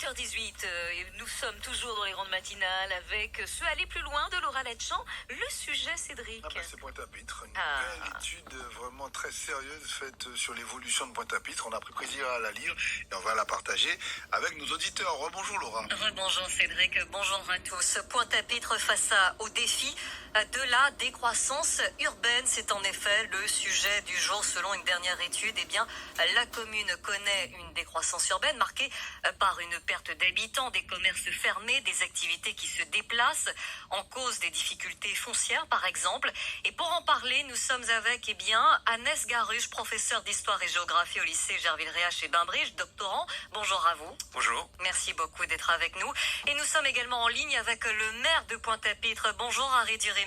8h18, nous sommes toujours dans les rondes matinales avec ce aller plus loin de Laura Letchamp. Le sujet, Cédric. C'est Pointe-à-Pitre, une belle étude vraiment très sérieuse faite sur l'évolution de Pointe-à-Pitre. On a pris plaisir à la lire et on va la partager avec nos auditeurs. Rebonjour Laura. Rebonjour Cédric, bonjour à tous. Pointe-à-Pitre face au défi de la décroissance urbaine, c'est en effet le sujet du jour. Selon une dernière étude, la commune connaît une décroissance urbaine marquée par une perte d'habitants, des commerces fermés, des activités qui se déplacent, en cause des difficultés foncières par exemple. Et pour en parler, nous sommes avec Agnès Garuche, professeure d'histoire et géographie au lycée Gerville-Réa chez Bainbridge, doctorant. Bonjour à vous. Bonjour. Merci beaucoup d'être avec nous. Et nous sommes également en ligne avec le maire de Pointe-à-Pitre. Bonjour Harry Durimel.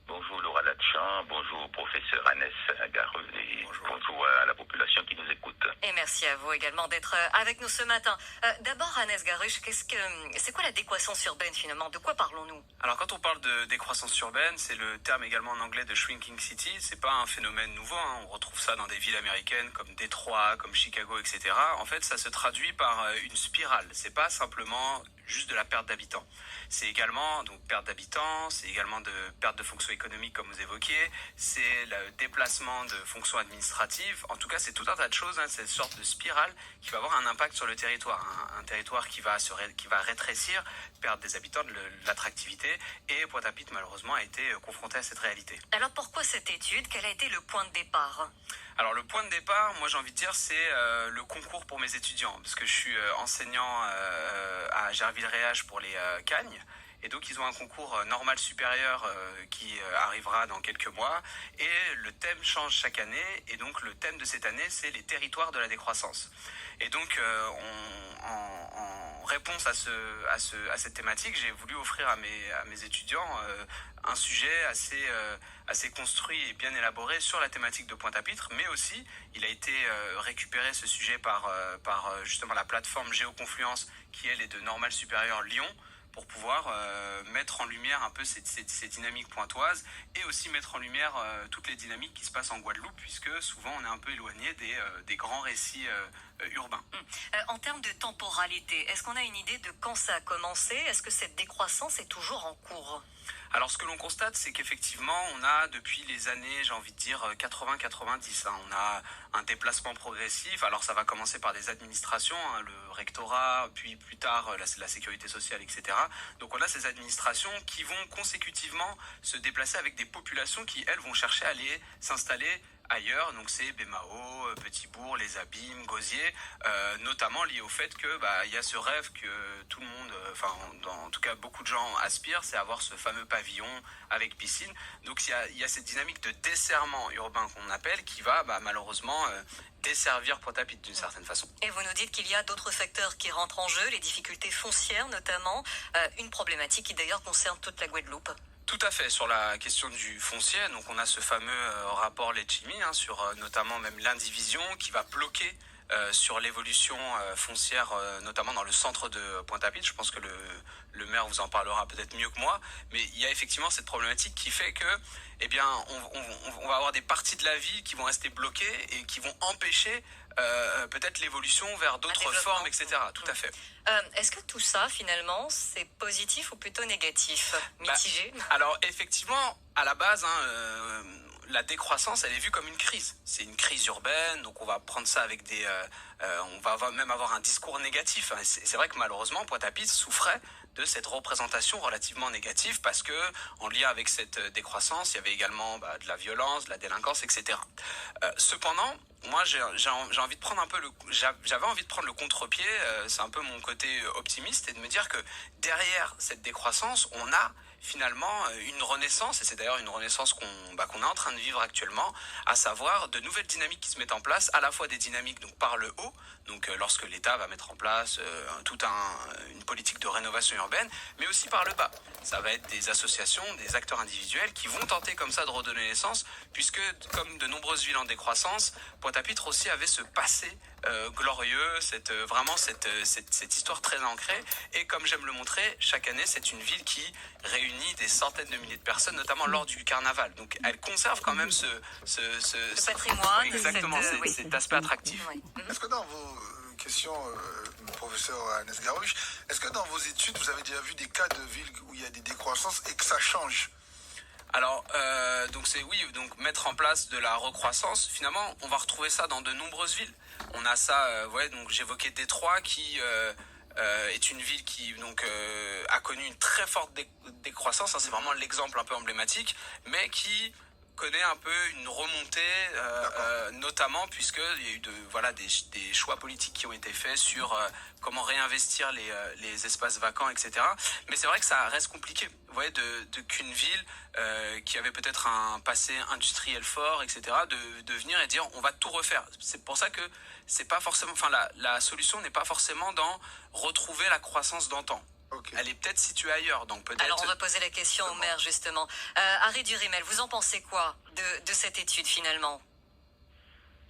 Bonjour Laura Letchamp, bonjour professeur Agnès Garuche et bonjour à la population qui nous écoute. Et merci à vous également d'être avec nous ce matin. D'abord Agnès Garuche, c'est quoi la décroissance urbaine finalement? De quoi parlons-nous? Alors quand on parle de décroissance urbaine, c'est le terme également en anglais de shrinking city. C'est pas un phénomène nouveau, on retrouve ça dans des villes américaines comme Détroit, comme Chicago, etc. En fait, ça se traduit par une spirale. C'est pas simplement juste de la perte d'habitants. C'est également perte d'habitants, c'est également de perte de fonctions économiques comme vous évoquiez, c'est le déplacement de fonctions administratives. En tout cas, c'est tout un tas de choses, cette sorte de spirale qui va avoir un impact sur le territoire. Un territoire qui va rétrécir, perdre des habitants, de l'attractivité. Et Pointe-à-Pitre, malheureusement, a été confronté à cette réalité. Alors pourquoi cette étude? Quel a été le point de départ? Alors le point de départ, moi j'ai envie de dire, c'est le concours pour mes étudiants, parce que je suis enseignant à Gerville-Réa pour les Cagnes, et donc ils ont un concours normal supérieur qui arrivera dans quelques mois, et le thème change chaque année, et donc le thème de cette année, c'est les territoires de la décroissance. Et donc en réponse à cette thématique, j'ai voulu offrir à mes étudiants un sujet assez construit et bien élaboré sur la thématique de Pointe-à-Pitre, mais aussi il a été récupéré ce sujet par justement la plateforme Géoconfluence qui elle est de Normale Supérieure Lyon, pour pouvoir mettre en lumière un peu ces dynamiques pointoises et aussi mettre en lumière toutes les dynamiques qui se passent en Guadeloupe, puisque souvent on est un peu éloigné des grands récits urbains. En termes de temporalité, est-ce qu'on a une idée de quand ça a commencé? Est-ce que cette décroissance est toujours en cours? Alors ce que l'on constate, c'est qu'effectivement, on a depuis les années, j'ai envie de dire 80-90, on a un déplacement progressif. Alors ça va commencer par des administrations, le rectorat, puis plus tard la sécurité sociale, etc. Donc on a ces administrations qui vont consécutivement se déplacer avec des populations qui, elles, vont chercher à aller s'installer ailleurs, donc c'est Bémao, Petit-Bourg, Les Abîmes, Gosier, notamment lié au fait que il y a ce rêve que tout le monde, en tout cas beaucoup de gens aspirent, c'est avoir ce fameux pavillon avec piscine. Donc il y a cette dynamique de desserrement urbain qu'on appelle qui va malheureusement desservir Pointe-à-Pitre d'une certaine façon. Et vous nous dites qu'il y a d'autres facteurs qui rentrent en jeu, les difficultés foncières notamment, une problématique qui d'ailleurs concerne toute la Guadeloupe. Tout à fait, sur la question du foncier, donc on a ce fameux rapport Letchimy sur notamment même l'indivision qui va bloquer sur l'évolution foncière, notamment dans le centre de Pointe-à-Pitre. Je pense que le maire vous en parlera peut-être mieux que moi, mais il y a effectivement cette problématique qui fait que on va avoir des parties de la ville qui vont rester bloquées et qui vont empêcher peut-être l'évolution vers d'autres formes, etc. Tout à fait. Est-ce que tout ça, finalement, c'est positif ou plutôt négatif? Mitigé? Alors, effectivement, à la base, la décroissance, elle est vue comme une crise. C'est une crise urbaine, donc on va prendre ça avec on va même avoir un discours négatif. C'est vrai que malheureusement, Pointe-à-Pitre souffrait de cette représentation relativement négative parce que, en lien avec cette décroissance, il y avait également de la violence, de la délinquance, etc. Cependant, moi, j'avais envie de prendre le contre-pied. C'est un peu mon côté optimiste et de me dire que derrière cette décroissance, on a finalement une renaissance, et c'est d'ailleurs une renaissance qu'on est en train de vivre actuellement, à savoir de nouvelles dynamiques qui se mettent en place, à la fois des dynamiques donc par le haut, donc lorsque l'État va mettre en place une politique de rénovation urbaine, mais aussi par le bas. Ça va être des associations, des acteurs individuels qui vont tenter comme ça de redonner naissance, puisque comme de nombreuses villes en décroissance, Pointe-à-Pitre aussi avait ce passé glorieux, cette histoire très ancrée, et comme j'aime le montrer, chaque année c'est une ville qui réunit des centaines de milliers de personnes, notamment lors du carnaval. Donc elle conserve quand même ce patrimoine, exactement, cet aspect attractif. Oui. Est-ce que dans vos question, professeur Agnès Garouche. Est-ce que dans vos études, vous avez déjà vu des cas de villes où il y a des décroissances et que ça change? Alors, donc mettre en place de la recroissance, finalement, on va retrouver ça dans de nombreuses villes. On a ça, donc j'évoquais Détroit qui est une ville qui a connu une très forte décroissance, hein, c'est vraiment l'exemple un peu emblématique, mais qui connaît un peu une remontée, notamment puisqu'il y a eu des choix politiques qui ont été faits sur comment réinvestir les espaces vacants, etc. Mais c'est vrai que ça reste compliqué. Vous voyez, qu'une ville qui avait peut-être un passé industriel fort, etc., de venir et dire on va tout refaire. C'est pour ça que c'est pas forcément, la solution n'est pas forcément dans retrouver la croissance d'antan. Okay. Elle est peut-être située ailleurs, donc peut-être... Alors on va poser la question au maire justement. Harry Durimel, vous en pensez quoi de cette étude finalement?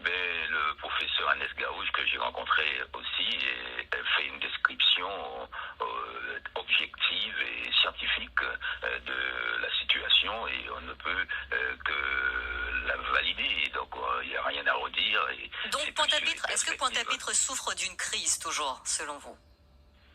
Le professeur Agnès Garouche que j'ai rencontré aussi, elle fait une description objective et scientifique de la situation et on ne peut que la valider. Donc il n'y a rien à redire. Donc Pointe-à-Pitre, est-ce que Pointe-à-Pitre souffre d'une crise toujours, selon vous?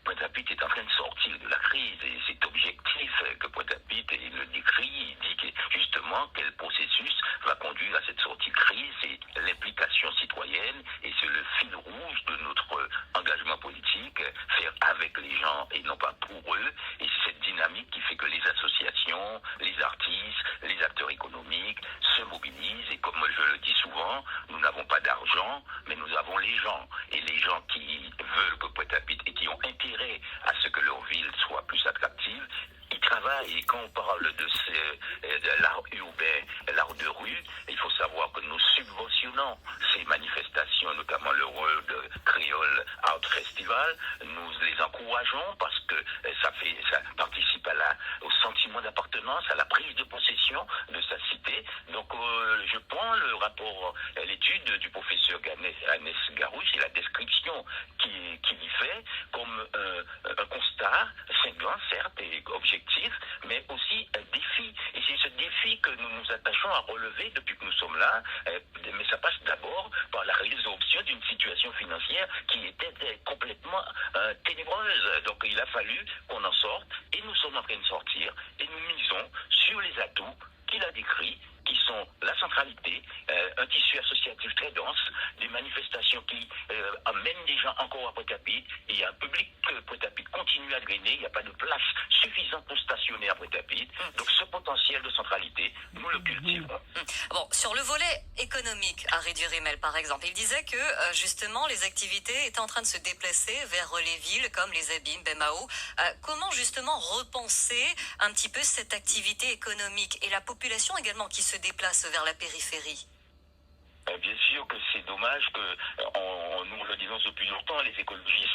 Pointe-à-Pitre est en train de sortir de la crise et c'est objectif que Pointe-à-Pitre le décrit. Il dit que justement quel processus va conduire à cette sortie de crise. C'est l'implication citoyenne et c'est le fil rouge de notre engagement politique, faire avec les gens et non pas pour eux. Et c'est cette dynamique qui fait que les associations, les artistes, les acteurs économiques se mobilisent. Et comme je le dis souvent, nous n'avons pas d'argent, mais nous avons les gens. Et les gens qui veulent que Pointe-à-Pitre et qui ont intérêt à ce que leur ville soit plus attractive, ils travaillent. Et quand on parle de l'art urbain, l'art de rue, il faut savoir que nous subventionnons ces manifestations, notamment le World Creole Art Festival. Nous les encourageons parce que ça participe au sentiment d'appartenance, à la prise de possession de sa cité. Donc je prends le rapport, l'étude du professeur Agnès Garouche et la description qu'il y fait comme un constat cinglant, certes, et objectif, mais aussi un défi. Et c'est ce défi que nous nous attachons à relever depuis que nous sommes là, mais ça passe d'abord par la résorption d'une situation financière qui était complètement ténébreuse. Donc il a fallu qu'on en sorte, et nous sommes en train de sortir, et nous misons sur les atouts qu'il a décrits, qui sont la centralité, un tissu associatif très dense, des manifestations qui amènent les gens encore à Pointe-à-Pitre, et un public que Pointe-à-Pitre continue à drainer, il n'y a pas de place suffisante pour stationner à Pointe-à-Pitre. Donc ce potentiel de centralité, nous le cultivons. Bon, sur le volet économique, Harry Durimel par exemple, il disait que justement les activités étaient en train de se déplacer vers les villes comme les Abîmes, Bemao. Comment justement repenser un petit peu cette activité économique et la population également qui se déplace vers la périphérie? Bien sûr que c'est dommage que, nous le disons depuis longtemps, les écologistes,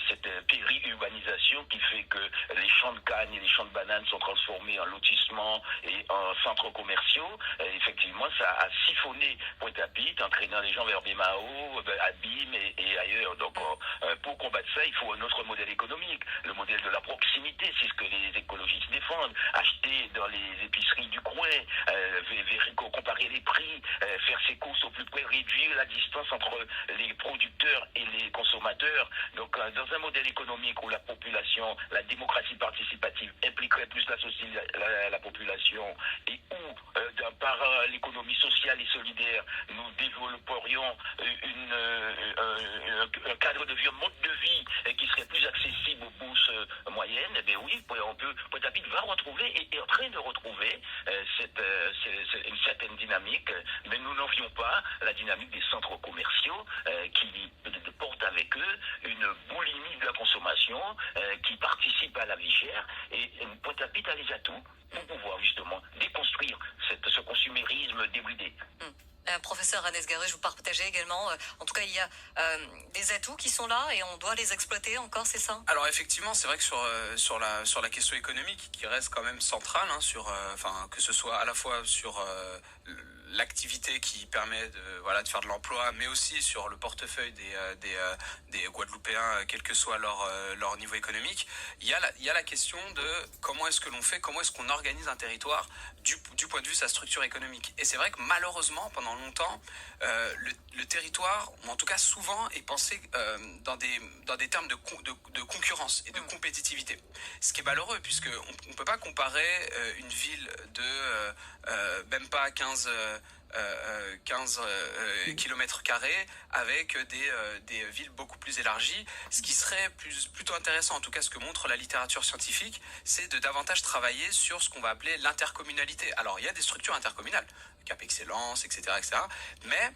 cette péri-urbanisation qui fait que les champs de canne et les champs de bananes sont transformés en lotissements et en centres commerciaux. Effectivement, ça a siphonné Pointe-à-Pitre, entraînant les gens vers Bemao, Abîmes et ailleurs. Donc, pour combattre ça, il faut un autre modèle économique, le modèle de la proximité. C'est ce que les écologistes défendent. Acheter dans les épiceries du coin, comparer les prix, faire ses courses au plus près, réduire la distance entre les producteurs et les consommateurs. Donc, dans un modèle économique où la population, la démocratie participative impliquerait plus la population et où, par l'économie sociale et solidaire, nous développerions un cadre de vie, un mode de vie qui serait plus accessible aux bourses moyennes, eh bien oui, Pointe-à-Pitre va retrouver et est en train de retrouver une certaine dynamique, mais nous n'envions pas la dynamique des centres commerciaux qui portent avec eux une boulimie de la consommation qui participe à la vie chère. Et Pointe-à-Pitre a les atouts pour pouvoir justement déconstruire ce consumérisme débridé. Professeur Agnès Garouche, vous partagez également, en tout cas il y a des atouts qui sont là et on doit les exploiter encore, c'est ça? Alors effectivement, c'est vrai que sur la question économique qui reste quand même centrale, que ce soit à la fois sur l'activité qui permet de faire de l'emploi, mais aussi sur le portefeuille des Guadeloupéens, quel que soit leur niveau économique. Il y a la question de comment est-ce que l'on fait, comment est-ce qu'on organise un territoire du point de vue de sa structure économique. Et c'est vrai que malheureusement, pendant longtemps, le territoire, ou en tout cas souvent, est pensé dans des termes de concurrence et de compétitivité. Ce qui est malheureux, puisqu'on ne peut pas comparer une ville de même pas 15 kilomètres carrés avec des villes beaucoup plus élargies. Ce qui serait plutôt intéressant, en tout cas ce que montre la littérature scientifique, c'est de davantage travailler sur ce qu'on va appeler l'intercommunalité. Alors il y a des structures intercommunales, Cap Excellence, etc. Mais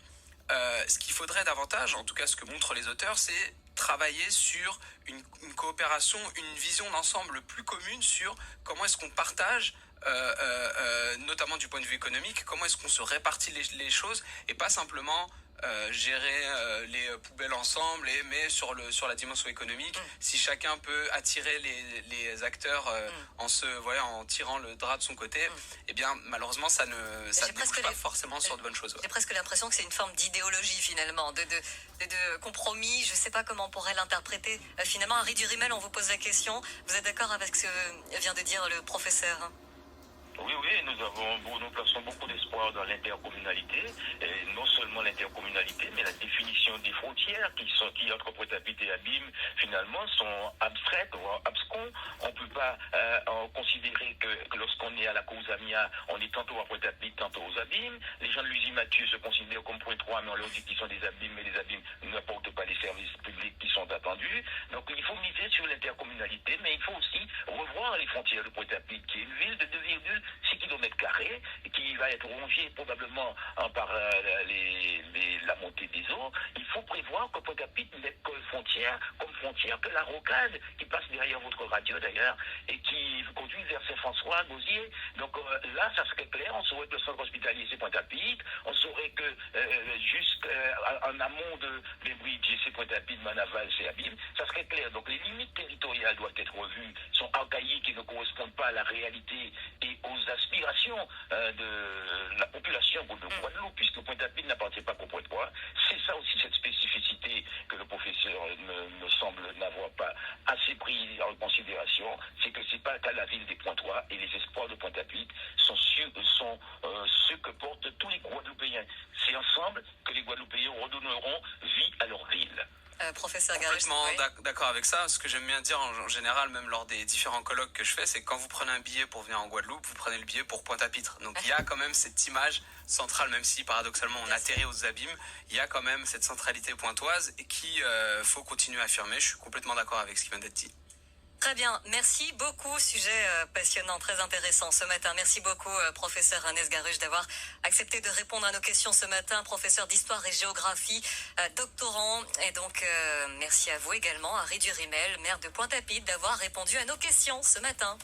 ce qu'il faudrait davantage, en tout cas ce que montrent les auteurs, c'est travailler sur une coopération, une vision d'ensemble plus commune sur comment est-ce qu'on partage, notamment du point de vue économique, comment est-ce qu'on se répartit les choses et pas simplement gérer les poubelles ensemble, mais sur la dimension économique, si chacun peut attirer les acteurs en tirant le drap de son côté, eh bien malheureusement ça ne débouche pas forcément sur de bonnes choses. J'ai presque l'impression que c'est une forme d'idéologie finalement, de compromis, je ne sais pas comment on pourrait l'interpréter. Finalement, Harry Durimel, on vous pose la question, vous êtes d'accord avec ce que vient de dire le professeur ? Oui, nous plaçons beaucoup d'espoir dans l'intercommunalité, et non seulement l'intercommunalité, mais la définition des frontières qui entre Pointe-à-Pitre et Abîme, finalement, sont abstraites, voire abscons. On ne peut pas considérer que lorsqu'on est à la Causamia, on est tantôt à Pointe-à-Pitre, tantôt aux Abîmes. Les gens de l'usine Mathieu se considèrent comme Point 3, mais on leur dit qu'ils sont des Abîmes, mais les Abîmes n'apportent pas les services publics qui sont attendus. Donc il faut miser sur l'intercommunalité, mais il faut aussi revoir les frontières de Pointe-à-Pitre, qui est une ville de 2,6 km qui va être rongée probablement par la montée des eaux. Il faut prévoir que Pointe-à-Pitre n'est comme frontière que la rocade qui passe derrière votre radio d'ailleurs et qui conduit vers Saint-François, Gosier. Donc là, ça serait clair. On saurait que le centre hospitalier c'est Pointe-à-Pitre. On saurait que jusqu'en amont des bridges c'est Pointe-à-Pitre, Manaval, c'est Abîme. Ça serait clair. Donc les limites territoriales doivent être revues, sont archaïques et ne correspondent pas à la réalité et aux aspirations de la population de Guadeloupe, puisque Pointe-à-Pitre n'appartient pas qu'au Pointe-Noire. C'est ça aussi, cette spécificité que le professeur me semble n'avoir pas assez pris en considération, c'est que c'est pas qu'à la ville des Pointe-Noires et les espoirs de Pointe-à-Pitre sont ceux que portent tous les Guadeloupéens. C'est ensemble que les Guadeloupéens redonneront vie à leur ville. Professeur Garuste, complètement d'accord avec ça. Ce que j'aime bien dire en général, même lors des différents colloques que je fais, c'est que quand vous prenez un billet pour venir en Guadeloupe, vous prenez le billet pour Pointe-à-Pitre. Donc il y a quand même cette image centrale, même si paradoxalement on atterrit aux Abîmes, il y a quand même cette centralité pointoise et qu'il faut continuer à affirmer. Je suis complètement d'accord avec ce qui vient d'être dit. Très bien, merci beaucoup, sujet passionnant, très intéressant ce matin. Merci beaucoup, professeur Ernest Garuste, d'avoir accepté de répondre à nos questions ce matin, professeur d'histoire et géographie, doctorant. Et donc, merci à vous également, Harry Durimel, maire de Pointe-à-Pitre, d'avoir répondu à nos questions ce matin.